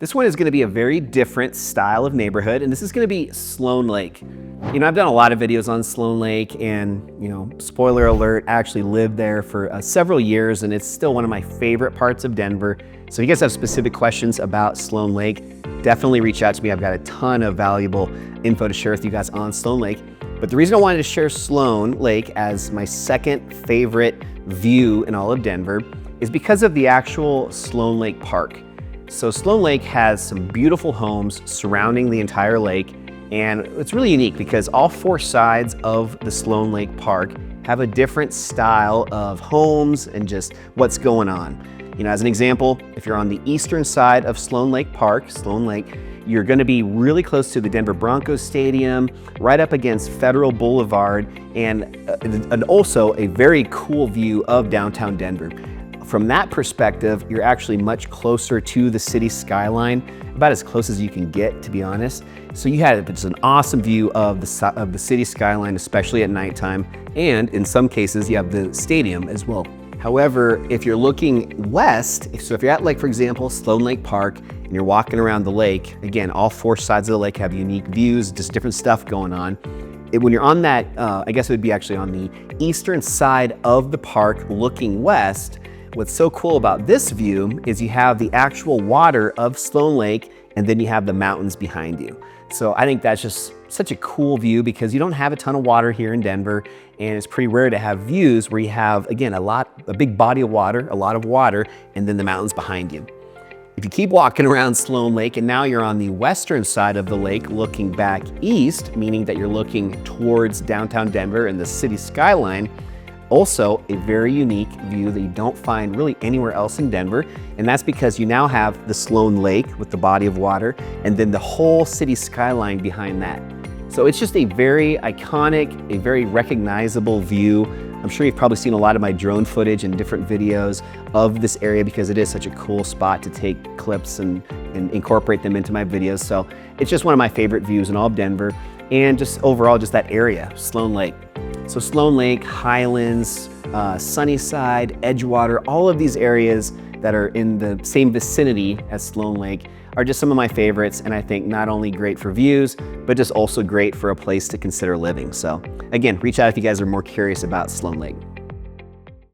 This one is going to be a very different style of neighborhood, and this is going to be Sloan Lake. You know, I've done a lot of videos on Sloan Lake, and, you know, spoiler alert, I actually lived there for several years, and it's still one of my favorite parts of Denver. So if you guys have specific questions about Sloan Lake, definitely reach out to me. I've got a ton of valuable info to share with you guys on Sloan Lake. But the reason I wanted to share Sloan Lake as my second favorite view in all of Denver is because of the actual Sloan Lake Park. So Sloan Lake has some beautiful homes surrounding the entire lake, and it's really unique because all four sides of the Sloan Lake Park have a different style of homes and just what's going on. You know, as an example, if you're on the eastern side of Sloan Lake Park, Sloan Lake, you're going to be really close to the Denver Broncos Stadium, right up against Federal Boulevard, and also a very cool view of downtown Denver. From that perspective, you're actually much closer to the city skyline, about as close as you can get, to be honest. So you had just an awesome view of the city skyline, especially at nighttime, and in some cases, you have the stadium as well. However, if you're looking west, so if you're at, like, for example, Sloan Lake Park, and you're walking around the lake, again, all four sides of the lake have unique views, just different stuff going on. When you're on that, I guess it would be actually on the eastern side of the park looking west, what's so cool about this view is you have the actual water of Sloan Lake, and then you have the mountains behind you. So I think that's just such a cool view because you don't have a ton of water here in Denver, and it's pretty rare to have views where you have, again, a big body of water, a lot of water, and then the mountains behind you. If you keep walking around Sloan Lake, and now you're on the western side of the lake looking back east, meaning that you're looking towards downtown Denver and the city skyline, also a very unique view that you don't find really anywhere else in Denver, and that's because you now have the Sloan Lake with the body of water, and then the whole city skyline behind that. So it's just a very iconic, a very recognizable view. I'm sure you've probably seen a lot of my drone footage and different videos of this area because it is such a cool spot to take clips and incorporate them into my videos. So it's just one of my favorite views in all of Denver, and just overall, just that area, Sloan Lake. So Sloan Lake, Highlands, Sunnyside, Edgewater, all of these areas that are in the same vicinity as Sloan Lake are just some of my favorites, and I think not only great for views, but just also great for a place to consider living. So again, reach out if you guys are more curious about Sloan Lake.